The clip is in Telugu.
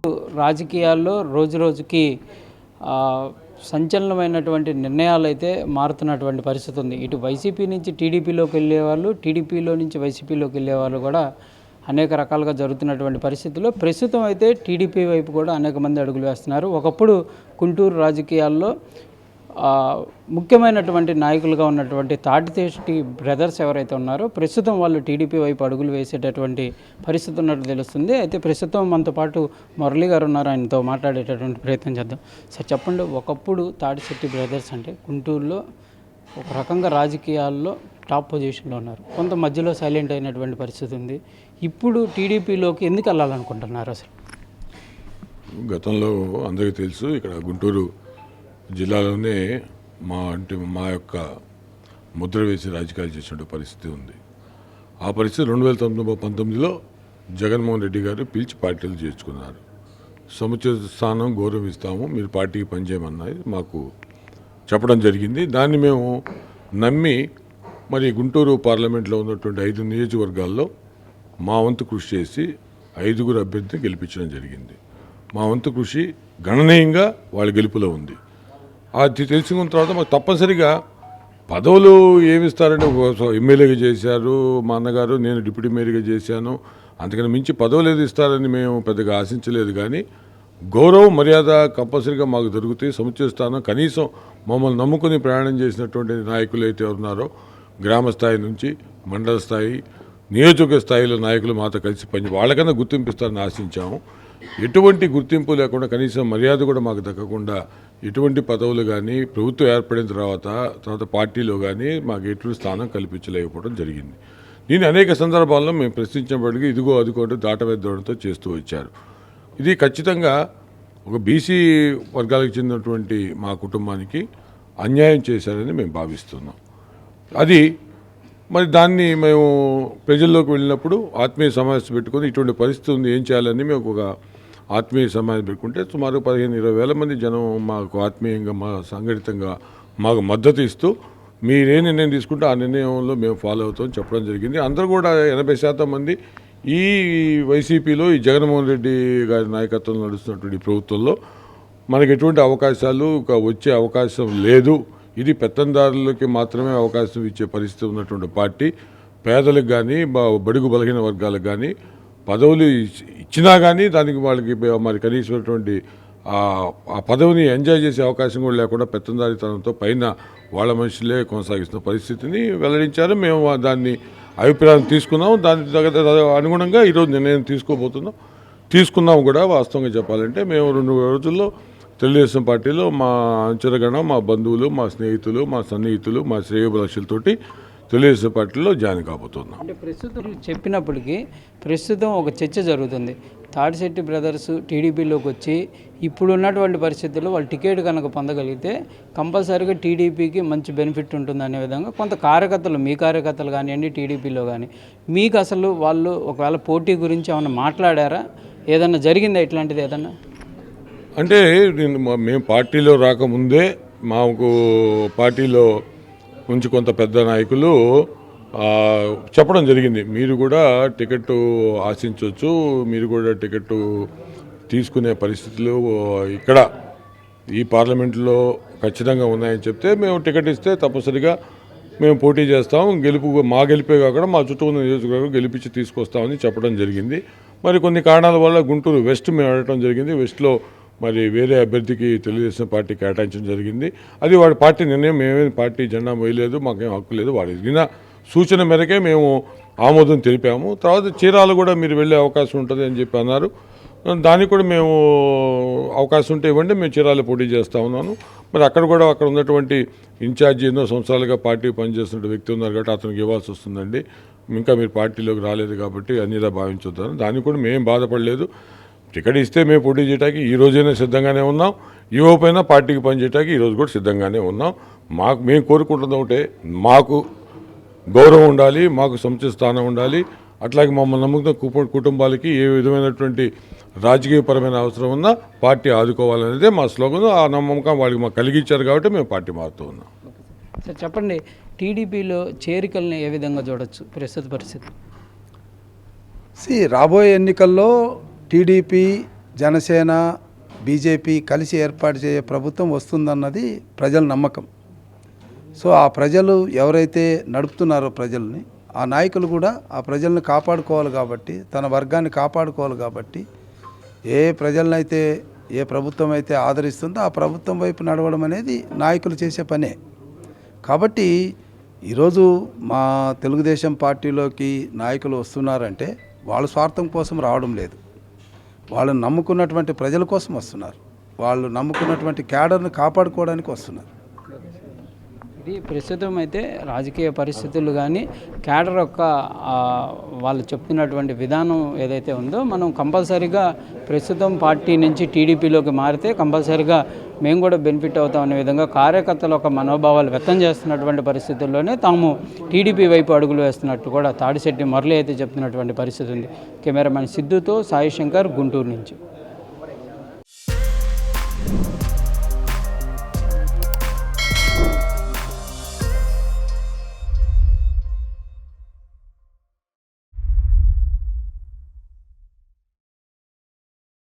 రాజకీయాల్లో రోజురోజుకి సంచలనమైనటువంటి నిర్ణయాలు అయితే మారుతున్నటువంటి పరిస్థితి ఉంది. ఇటు వైసీపీ నుంచి టీడీపీలోకి వెళ్ళేవాళ్ళు, టీడీపీలో నుంచి వైసీపీలోకి వెళ్ళేవాళ్ళు కూడా అనేక రకాలుగా జరుగుతున్నటువంటి పరిస్థితుల్లో ప్రస్తుతం అయితే టీడీపీ వైపు కూడా అనేక మంది అడుగులు వేస్తున్నారు. ఒకప్పుడు గుంటూరు రాజకీయాల్లో ముఖ్యమైనటువంటి నాయకులుగా ఉన్నటువంటి తాటిశెట్టి బ్రదర్స్ ఎవరైతే ఉన్నారో ప్రస్తుతం వాళ్ళు టీడీపీ వైపు అడుగులు వేసేటటువంటి పరిస్థితి ఉన్నట్టు తెలుస్తుంది. అయితే ప్రస్తుతం మనతో పాటు మురళి గారు ఉన్నారు, ఆయనతో మాట్లాడేటటువంటి ప్రయత్నం చేద్దాం. సార్ చెప్పండి, ఒకప్పుడు తాటిశెట్టి బ్రదర్స్ అంటే గుంటూరులో ఒక రకంగా రాజకీయాల్లో టాప్ పొజిషన్లో ఉన్నారు, కొంత మధ్యలో సైలెంట్ అయినటువంటి పరిస్థితి ఉంది. ఇప్పుడు టీడీపీలోకి ఎందుకు వెళ్ళాలనుకుంటున్నారు? అసలు గతంలో అందరికీ తెలుసు, ఇక్కడ గుంటూరు జిల్లాలోనే మా యొక్క ముద్ర వేసి రాజకీయాలు చేసిన పరిస్థితి ఉంది. ఆ పరిస్థితి 2019లో జగన్మోహన్ రెడ్డి గారు పిలిచి పార్టీలు చేర్చుకున్నారు. సముచిత స్థానం గౌరవం ఇస్తాము, మీరు పార్టీకి పనిచేయమన్నది మాకు చెప్పడం జరిగింది. దాన్ని మేము నమ్మి మరి గుంటూరు పార్లమెంట్లో ఉన్నటువంటి 5 నియోజకవర్గాల్లో మా వంతు కృషి చేసి 5గురు అభ్యర్థిని గెలిపించడం జరిగింది. మా వంతు కృషి గణనీయంగా వాళ్ళ గెలుపులో ఉంది. అది తెలుసుకున్న తర్వాత మాకు తప్పనిసరిగా పదవులు ఏమిస్తారంటే ఎమ్మెల్యేగా చేశారు మా అన్నగారు, నేను డిప్యూటీ మేయర్గా చేశాను, అంతకని మించి పదవులు ఏది ఇస్తారని మేము పెద్దగా ఆశించలేదు. కానీ గౌరవం మర్యాద కంపల్సరీగా మాకు దొరుకుతాయి. సముచిత స్థానం కనీసం మమ్మల్ని నమ్ముకుని ప్రయాణం చేసినటువంటి నాయకులు అయితే ఉన్నారో గ్రామ స్థాయి నుంచి మండల స్థాయి నియోజక స్థాయిలో నాయకులు మాతో కలిసి వాళ్ళకన్నా గుర్తింపు ఇస్తారని ఆశించాము. ఎటువంటి గుర్తింపు లేకుండా కనీసం మర్యాద కూడా మాకు దక్కకుండా ఎటువంటి పదవులు కానీ ప్రభుత్వం ఏర్పడిన తర్వాత పార్టీలో కానీ మాకు ఎటువంటి స్థానం కల్పించలేకపోవడం జరిగింది. దీన్ని అనేక సందర్భాల్లో మేము ప్రశ్నించినప్పటికీ ఇదిగో అదిగోటి దాటవేద్దడంతో చేస్తూ వచ్చారు. ఇది ఖచ్చితంగా ఒక బీసీ వర్గాలకు చెందినటువంటి మా కుటుంబానికి అన్యాయం చేశారని మేము భావిస్తున్నాం. అది మరి దాన్ని మేము ప్రజల్లోకి వెళ్ళినప్పుడు ఆత్మీయ సమావేశం పెట్టుకొని ఇటువంటి పరిస్థితి ఉంది, ఏం చేయాలని మేము ఒక ఆత్మీయ సమావేశం పెట్టుకుంటే సుమారు 15-20 వేల మంది జనం మాకు ఆత్మీయంగా సంఘటితంగా మాకు మద్దతు ఇస్తూ మీరే నిర్ణయం తీసుకుంటే ఆ నిర్ణయంలో మేము ఫాలో అవుతామని చెప్పడం జరిగింది. అందరూ కూడా 80% మంది ఈ వైసీపీలో ఈ జగన్మోహన్ రెడ్డి గారి నాయకత్వంలో నడుస్తున్నటువంటి ప్రభుత్వంలో మనకి ఎటువంటి అవకాశాలు వచ్చే అవకాశం లేదు, ఇది పెత్తందారులకి మాత్రమే అవకాశం ఇచ్చే పరిస్థితి ఉన్నటువంటి పార్టీ, పేదలకు కానీ బడుగు బలహీన వర్గాలకు కానీ పదవులు ఇచ్చినా కానీ దానికి వాళ్ళకి మరి కనీసమైనటువంటి ఆ పదవిని ఎంజాయ్ చేసే అవకాశం కూడా లేకుండా పెత్తందారితనంతో పైన వాళ్ళ మనుషులే కొనసాగిస్తున్న పరిస్థితిని వెల్లడించారు. మేము దాన్ని అభిప్రాయం తీసుకున్నాం, దానికి అనుగుణంగా ఈరోజు నిర్ణయం తీసుకున్నాం కూడా. వాస్తవంగా చెప్పాలంటే మేము 2 రోజుల్లో తెలుగుదేశం పార్టీలో మా అంచరగణం, మా బంధువులు, మా స్నేహితులు, మా సన్నిహితులు, మా శ్రేయోభిలాషులతోటి తెలుగుదేశం పార్టీలో జాయిన్ కాబోతున్నాం. అంటే ప్రస్తుతం చెప్పినప్పటికీ ప్రస్తుతం ఒక చర్చ జరుగుతుంది. తాటిశెట్టి బ్రదర్స్ టీడీపీలోకి వచ్చి ఇప్పుడు ఉన్నటువంటి పరిస్థితుల్లో వాళ్ళు టికెట్ కనుక పొందగలిగితే కంపల్సరీగా టీడీపీకి మంచి బెనిఫిట్ ఉంటుంది అనే విధంగా కొంత కార్యకర్తలు, మీ కార్యకర్తలు కానివ్వండి టీడీపీలో కానీ, మీకు అసలు వాళ్ళు ఒకవేళ పోటీ గురించి ఏమైనా మాట్లాడారా? ఏదన్నా జరిగిందా ఇట్లాంటిది ఏదన్నా? అంటే మేము పార్టీలో రాకముందే మాకు పార్టీలో నుంచి కొంత పెద్ద నాయకులు చెప్పడం జరిగింది, మీరు కూడా టికెట్ ఆశించవచ్చు, మీరు కూడా టికెట్ తీసుకునే పరిస్థితులు ఇక్కడ ఈ పార్లమెంట్లో ఖచ్చితంగా ఉన్నాయని చెప్తే మేము టికెట్ ఇస్తే తప్పనిసరిగా మేము పోటీ చేస్తాం, మా గెలిపే కాకుండా మా చుట్టూ ఉన్న నియోజకవర్గం గెలిపించి తీసుకొస్తామని చెప్పడం జరిగింది. మరి కొన్ని కారణాల వల్ల గుంటూరు వెస్ట్ మేము అడగడం జరిగింది. వెస్ట్లో మరి వేరే అభ్యర్థికి తెలుగుదేశం పార్టీ కేటాయించడం జరిగింది. అది వాడి పార్టీ నిర్ణయం, మేమేమి పార్టీ జెండా వేయలేదు, మాకేం హక్కు లేదు. వాడి ఇదిగిన సూచన మేరకే మేము ఆమోదం తెలిపాము. తర్వాత చీరాల కూడా మీరు వెళ్ళే అవకాశం ఉంటుంది అని చెప్పి అన్నారు. దానికి కూడా మేము అవకాశం ఉంటే ఇవ్వండి, మేము చీరాల పోటీ చేస్తూ ఉన్నాను. మరి అక్కడ ఉన్నటువంటి ఇన్ఛార్జి ఎన్నో సంవత్సరాలుగా పార్టీ పనిచేస్తున్న వ్యక్తి ఉన్నారు కాబట్టి అతనికి ఇవ్వాల్సి వస్తుందండి, ఇంకా మీరు పార్టీలోకి రాలేదు కాబట్టి అన్నిలా భావించొద్దాను. దానికి కూడా మేము బాధపడలేదు. టికెట్ ఇస్తే మేము పోటీ చేయడానికి ఈ రోజైనా సిద్ధంగానే ఉన్నాం, ఇవ్వకపోయినా పార్టీకి పనిచేయడానికి ఈరోజు కూడా సిద్ధంగానే ఉన్నాం. మేము కోరుకుంటున్న ఒకటే, మాకు గౌరవం ఉండాలి, మాకు సముచిత స్థానం ఉండాలి, అట్లాగే మమ్మల్ని నమ్ముకున్న కుటుంబాలకి ఏ విధమైనటువంటి రాజకీయపరమైన అవసరం ఉన్నా పార్టీ ఆదుకోవాలనేదే మా స్లోగన్. ఆ నమ్మకం వాళ్ళకి మాకు కలిగించారు కాబట్టి మేము పార్టీ మారుతూ ఉన్నాం. సార్ చెప్పండి, టీడీపీలో చేరికల్ని ఏ విధంగా చూడొచ్చు ప్రస్తుత పరిస్థితి? రాబోయే ఎన్నికల్లో టీడీపీ జనసేన బీజేపీ కలిసి ఏర్పాటు చేయే ప్రభుత్వం వస్తుందన్నది ప్రజల నమ్మకం. సో ఆ ప్రజలు ఎవరైతే నడుపుతున్నారో ప్రజల్ని, ఆ నాయకులు కూడా ఆ ప్రజల్ని కాపాడుకోవాలి కాబట్టి, తన వర్గాన్ని కాపాడుకోవాలి కాబట్టి, ఏ ప్రజలనైతే ఏ ప్రభుత్వం అయితే ఆదరిస్తుందో ఆ ప్రభుత్వం వైపు నడవడం అనేది నాయకులు చేసే పనే. కాబట్టి ఈరోజు మా తెలుగుదేశం పార్టీలోకి నాయకులు వస్తున్నారంటే వాళ్ళ స్వార్థం కోసం రావడం లేదు, వాళ్ళు నమ్ముకున్నటువంటి ప్రజల కోసం వస్తున్నారు, వాళ్ళు నమ్ముకున్నటువంటి క్యాడర్ను కాపాడుకోవడానికి వస్తున్నారు. ఇది ప్రస్తుతం అయితే రాజకీయ పరిస్థితులు కానీ క్యాడర్ యొక్క వాళ్ళు చెప్తున్నటువంటి విధానం ఏదైతే ఉందో, మనం కంపల్సరీగా ప్రస్తుతం పార్టీ నుంచి టీడీపీలోకి మారితే కంపల్సరీగా మేము కూడా బెనిఫిట్ అవుతాం అనే విధంగా కార్యకర్తల ఒక మనోభావాలు వ్యక్తం చేస్తున్నటువంటి పరిస్థితుల్లోనే తాము టీడీపీ వైపు అడుగులు వేస్తున్నట్టు కూడా తాడిశెట్టి మురళి అయితే చెప్తున్నటువంటి పరిస్థితి ఉంది. కెమెరామెన్ సిద్ధుతో సాయి శంకర్, గుంటూరు నుంచి.